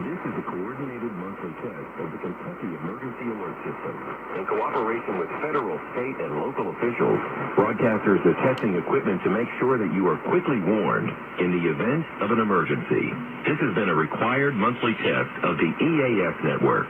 This is the coordinated monthly test of the Kentucky Emergency Alert System. In cooperation with federal, state, and local officials, broadcasters are testing equipment to make sure that you are quickly warned in the event of an emergency. This has been a required monthly test of the EAS network.